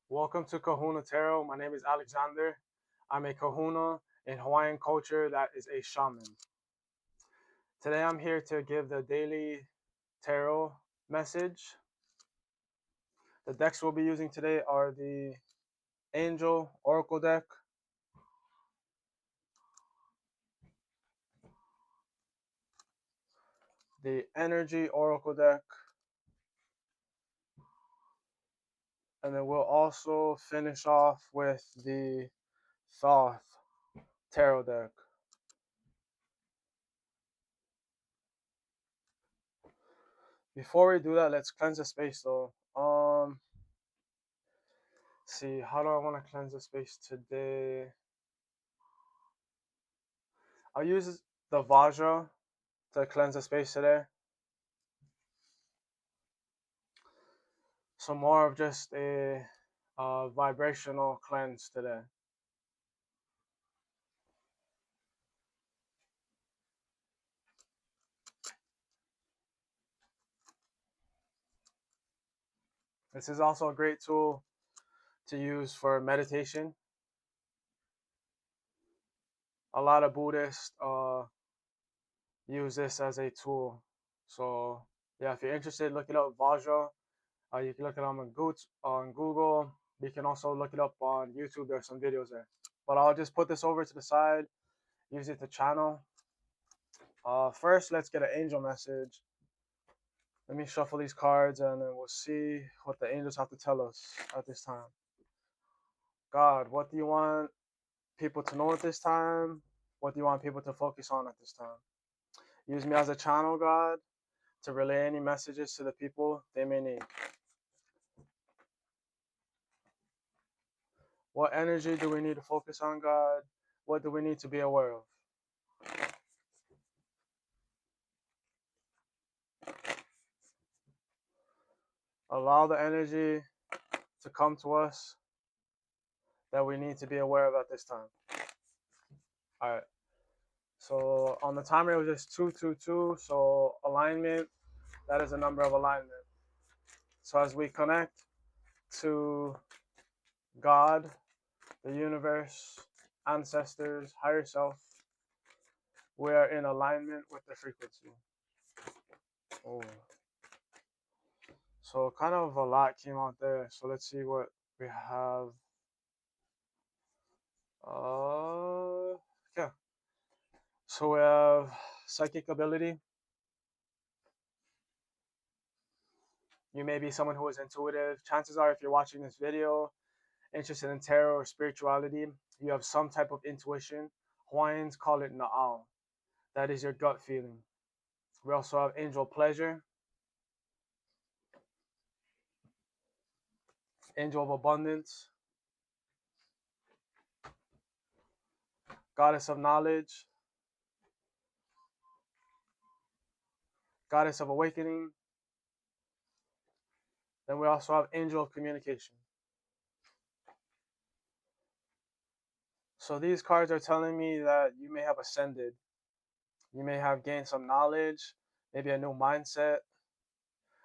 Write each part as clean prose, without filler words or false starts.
Welcome to Kahuna Tarot. My name is Alexander. I'm a kahuna in Hawaiian culture that is a shaman. Today I'm here to give the daily tarot message. The decks we'll be using today are the Angel Oracle deck, the Energy Oracle deck, and then we'll also finish off with the Thoth Tarot deck. Before we do that, let's cleanse the space though. See, how do I want to cleanse the space today? I'll use the Vajra to cleanse the space today. So more of just a vibrational cleanse today. This is also a great tool to use for meditation. A lot of Buddhists use this as a tool. So yeah, if you're interested, look it up, Vajra. You can look it up on Google. You can also look it up on YouTube. There's some videos there. But I'll just put this over to the side, use it to channel. First, let's get an angel message. Let me shuffle these cards and then we'll see what the angels have to tell us at this time. God, what do you want people to know at this time? What do you want people to focus on at this time? Use me as a channel, God, to relay any messages to the people they may need. What energy do we need to focus on, God? What do we need to be aware of? Allow the energy to come to us that we need to be aware of at this time. All right. So on the timer, it was just 222. So alignment, that is a number of alignment. So as we connect to God, the universe, ancestors, higher self, we are in alignment with the frequency. Oh. So kind of a lot came out there. So let's see what we have. Yeah. So we have psychic ability. You may be someone who is intuitive. Chances are, if you're watching this video, interested in tarot or spirituality, you have some type of intuition. Hawaiians call it na'au. That is your gut feeling. We also have angel pleasure, angel of abundance, goddess of knowledge, goddess of awakening. Then we also have angel of communication. So these cards are telling me that you may have ascended. You may have gained some knowledge, maybe a new mindset,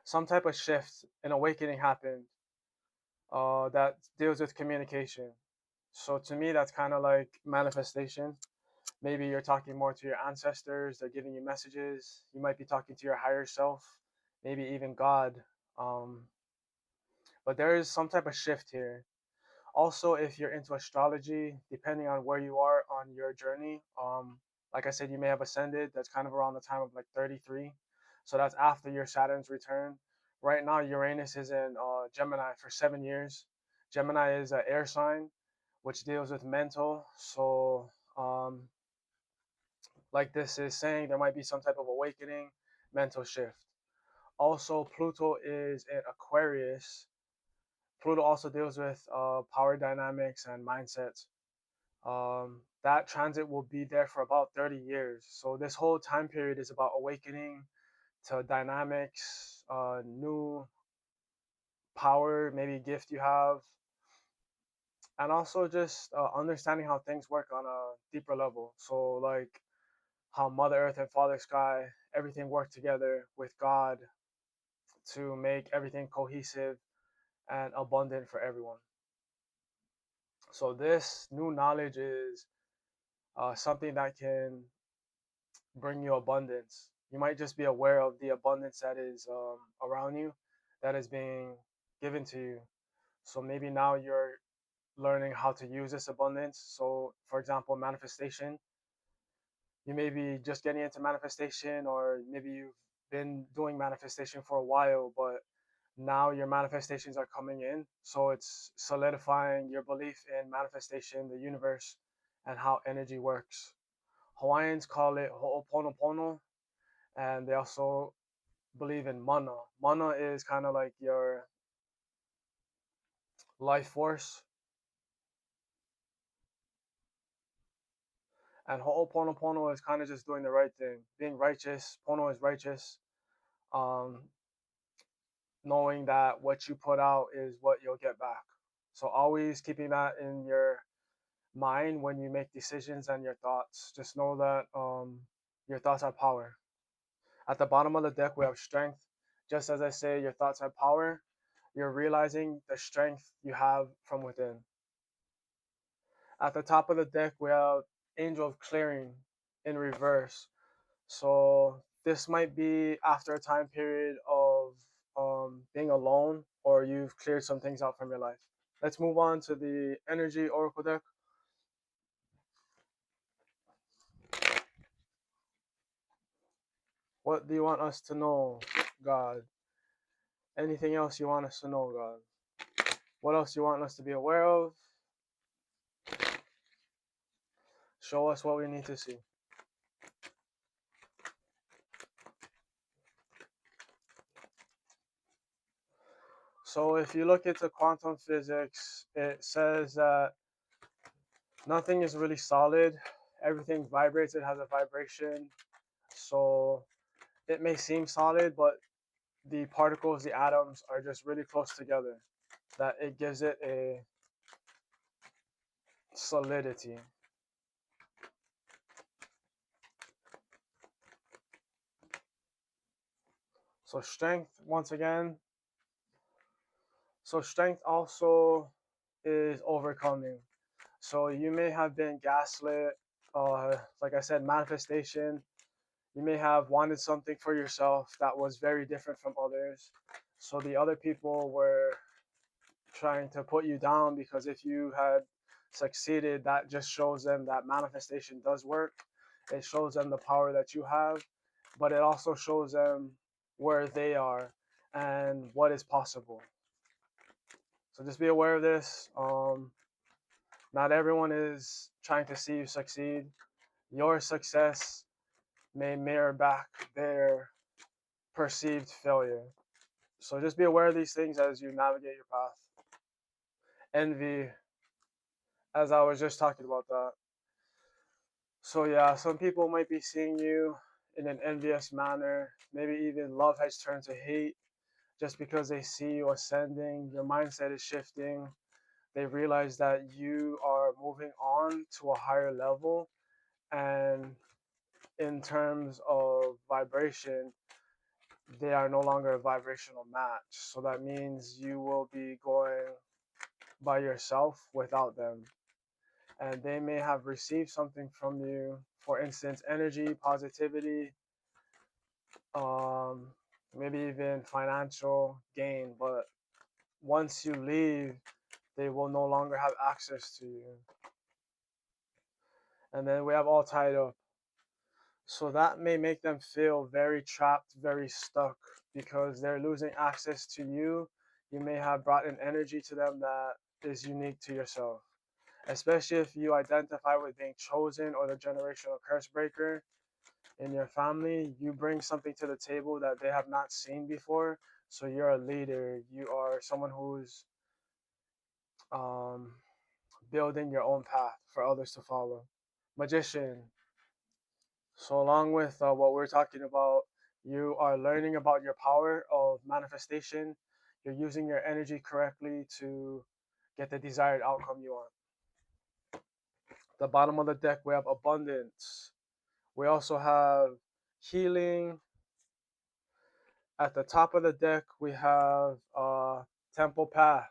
some type of shift, an awakening happened that deals with communication. So to me, that's kind of like manifestation. Maybe you're talking more to your ancestors, they're giving you messages. You might be talking to your higher self, maybe even God. Um, but there is some type of shift here. Also, if you're into astrology, depending on where you are on your journey, like I said, you may have ascended. That's kind of around the time of like 33. So that's after your Saturn's return. Right now, Uranus is in Gemini for 7 years. Gemini is an air sign, which deals with mental. So, like this is saying, there might be some type of awakening, mental shift. Also, Pluto is in Aquarius. Pluto also deals with power dynamics and mindsets. That transit will be there for about 30 years. So this whole time period is about awakening to dynamics, new power, maybe gift you have, and also just understanding how things work on a deeper level. So like how Mother Earth and Father Sky, everything work together with God to make everything cohesive and abundant for everyone. So this new knowledge is something that can bring you abundance. You might just be aware of the abundance that is around you, that is being given to you. So maybe now you're learning how to use this abundance. So, for example, manifestation, you may be just getting into manifestation, or maybe you've been doing manifestation for a while, but now your manifestations are coming in. So it's solidifying your belief in manifestation, the universe, and how energy works. Hawaiians call it ho'oponopono, and they also believe in mana. Mana is kind of like your life force, and ho'oponopono is kind of just doing the right thing, being righteous. Pono is righteous. Um, Knowing that what you put out is what you'll get back. So always keeping that in your mind when you make decisions and your thoughts. Just know that your thoughts have power. At the bottom of the deck, we have strength. Just as I say, your thoughts have power. You're realizing the strength you have from within. At the top of the deck, we have Angel of Clearing in reverse. So this might be after a time period of being alone, or you've cleared some things out from your life. Let's move on to the Energy Oracle deck. What do you want us to know, God? Anything else you want us to know, God? What else you want us to be aware of? Show us what we need to see. So if you look into quantum physics, it says that nothing is really solid. Everything vibrates, it has a vibration. So it may seem solid, but the particles, the atoms, are just really close together, that it gives it a solidity. So strength, once again. So strength also is overcoming. So you may have been gaslit, like I said, manifestation. You may have wanted something for yourself that was very different from others. So the other people were trying to put you down, because if you had succeeded, that just shows them that manifestation does work. It shows them the power that you have, but it also shows them where they are and what is possible. So just be aware of this. Not everyone is trying to see you succeed. Your success may mirror back their perceived failure. So just be aware of these things as you navigate your path. Envy, as I was just talking about that. So yeah, some people might be seeing you in an envious manner. Maybe even love has turned to hate just because they see you ascending. Your mindset is shifting. They realize that you are moving on to a higher level, and in terms of vibration, they are no longer a vibrational match. So that means you will be going by yourself without them. And they may have received something from you, for instance, energy, positivity, um, maybe even financial gain. But once you leave, they will no longer have access to you. And then we have all tied up. So that may make them feel very trapped, very stuck, because they're losing access to you. You may have brought an energy to them that is unique to yourself, especially if you identify with being chosen or the generational curse breaker in your family. You bring something to the table that they have not seen before. So you're a leader. You are someone who's um, building your own path for others to follow. Magician. So along with what we're talking about, you are learning about your power of manifestation. You're using your energy correctly to get the desired outcome you want. The bottom of the deck, we have abundance. We also have healing. At the top of the deck, we have temple path.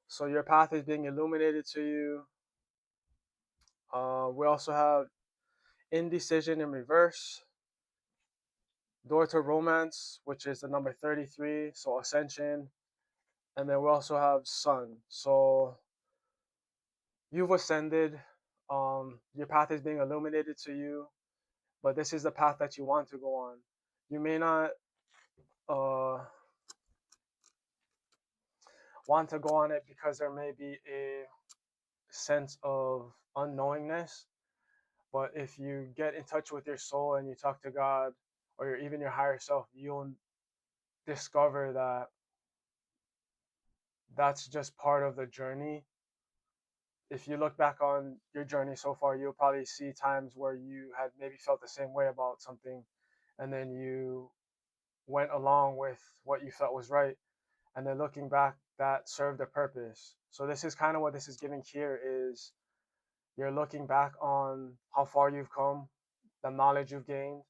So your path is being illuminated to you. We also have indecision in reverse, door to romance, which is the number 33, so ascension. And then we also have sun. So you've ascended. Your path is being illuminated to you, but this is the path that you want to go on. You may not uh, want to go on it because there may be a sense of unknowingness. But if you get in touch with your soul and you talk to God or even your higher self, you'll discover that that's just part of the journey. If you look back on your journey so far, you'll probably see times where you had maybe felt the same way about something, and then you went along with what you felt was right. And then looking back, that served a purpose. So this is kind of what this is giving here is you're looking back on how far you've come, the knowledge you've gained,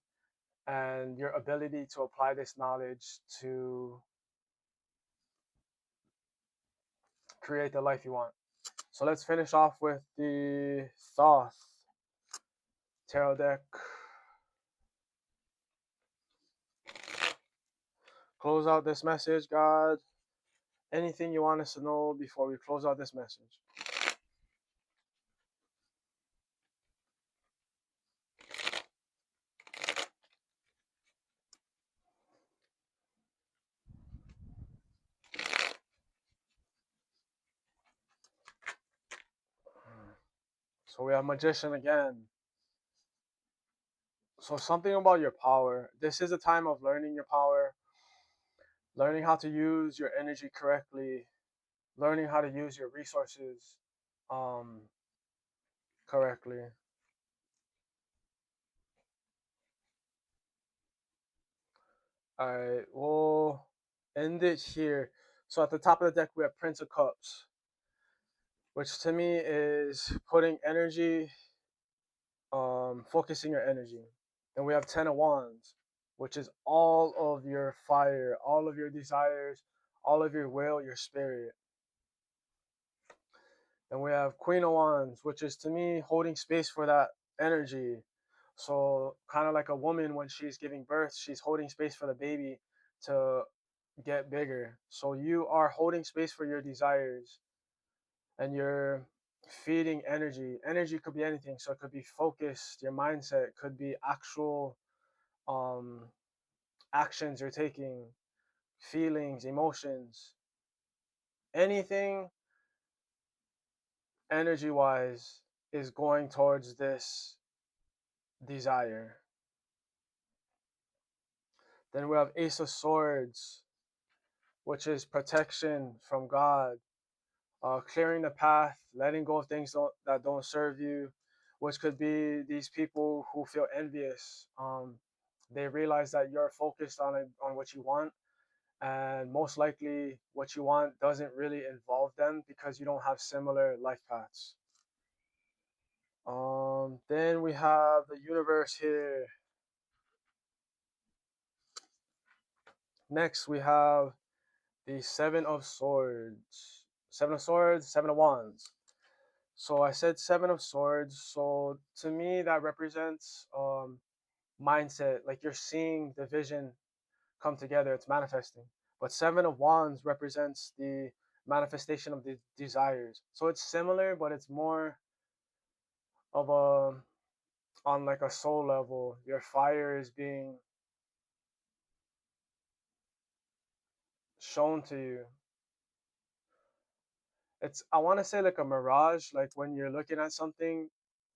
and your ability to apply this knowledge to create the life you want. So let's finish off with the Thoth tarot deck. Close out this message, God. Anything you want us to know before we close out this message? So we have Magician again. So something about your power. This is a time of learning your power, learning how to use your energy correctly, learning how to use your resources um, correctly. All right, we'll end it here. So at the top of the deck, we have Prince of Cups, which to me is putting energy, focusing your energy. Then we have Ten of Wands, which is all of your fire, all of your desires, all of your will, your spirit. Then we have Queen of Wands, which is to me holding space for that energy. So kind of like a woman when she's giving birth, she's holding space for the baby to get bigger. So you are holding space for your desires and you're feeding energy. Energy could be anything. So it could be focused, your mindset could be actual um actions you're taking, feelings, emotions, anything energy wise is going towards this desire. Then we have Ace of Swords, which is protection from God, clearing the path, letting go of things that don't serve you, which could be these people who feel envious. They realize that you're focused on on what you want, and most likely what you want doesn't really involve them because you don't have similar life paths. Then we have the universe here. Next, we have the Seven of Swords. Seven of Swords, Seven of Wands. So I said Seven of Swords. So to me, that represents mindset. Like you're seeing the vision come together. It's manifesting. But Seven of Wands represents the manifestation of the desires. So it's similar, but it's more of a on like a soul level. Your fire is being shown to you. It's I want to say like a mirage, like when you're looking at something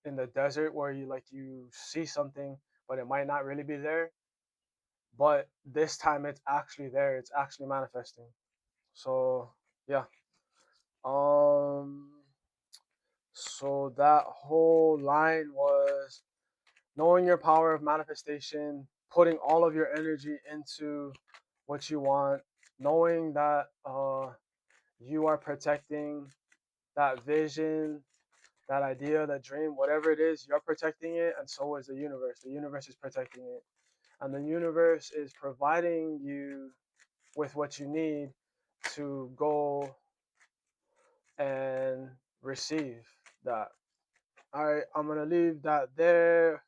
in the desert where you see something, but it might not really be there. But this time it's actually there. It's actually manifesting. So yeah. Um. So that whole line was knowing your power of manifestation, putting all of your energy into what you want, knowing that you are protecting that vision, that idea, that dream, whatever it is, you're protecting it, and so is the universe. The universe is protecting it, and the universe is providing you with what you need to go receive that. All right, I'm gonna leave that there.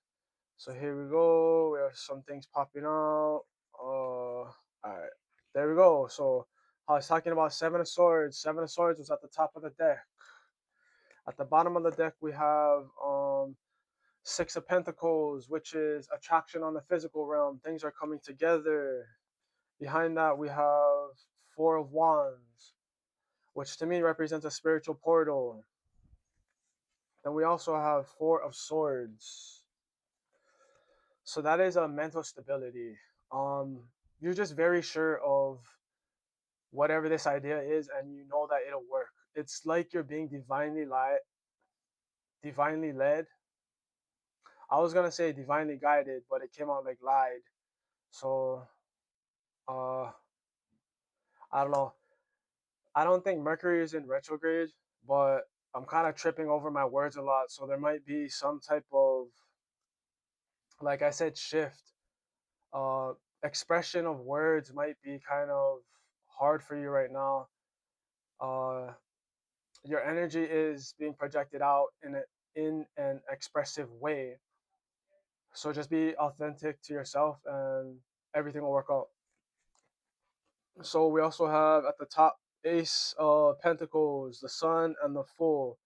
So here we go. We have some things popping out. All right, there we go. So I was talking about Seven of Swords. Seven of Swords was at the top of the deck. At the bottom of the deck, we have Six of Pentacles, which is attraction on the physical realm. Things are coming together. Behind that, we have Four of Wands, which to me represents a spiritual portal. Then we also have Four of Swords. So that is a mental stability. You're just very sure of whatever this idea is, and you know that it'll work. It's like you're being divinely led. I was gonna say divinely guided, but it came out like lied. So, uh, I don't know. I don't think Mercury is in retrograde, but I'm kind of tripping over my words a lot. So there might be some type of, like I said, shift. Uh, Expression of words might be kind of hard for you right now. Uh, your energy is being projected out in an expressive way. So just be authentic to yourself, and everything will work out. So we also have at the top Ace of Pentacles, the Sun, and the Fool.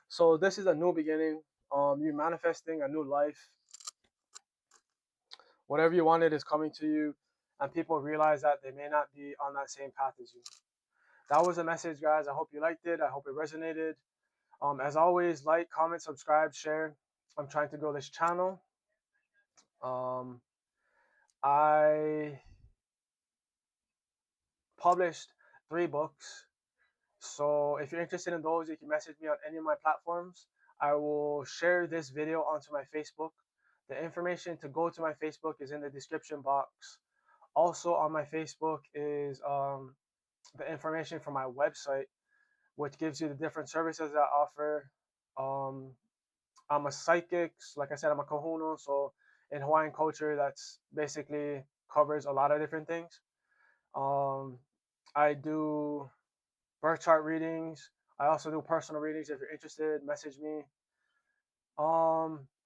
So this is a new beginning. You're manifesting a new life. Whatever you wanted is coming to you, and people realize that they may not be on that same path as you. That was the message, guys. I hope you liked it. I hope it resonated. As always, like, comment, subscribe, share. I'm trying to grow this channel. Um, I published 3 books. So if you're interested in those, you can message me on any of my platforms. I will share this video onto my Facebook. The information to go to my Facebook is in the description box. Also on my Facebook is the information for my website, which gives you the different services I offer. Um, I'm a psychic. Like I said, I'm a kahuna. So in Hawaiian culture, that's basically covers a lot of different things. Um, I do birth chart readings. I also do personal readings. If you're interested, message me.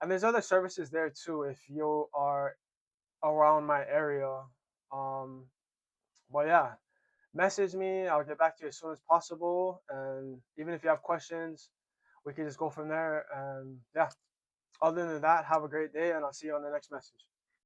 And there's other services there too if you are around my area. Um, but yeah, message me. I'll get back to you as soon as possible. And even if you have questions, we can just go from there. And yeah, other than that, have a great day, and I'll see you on the next message.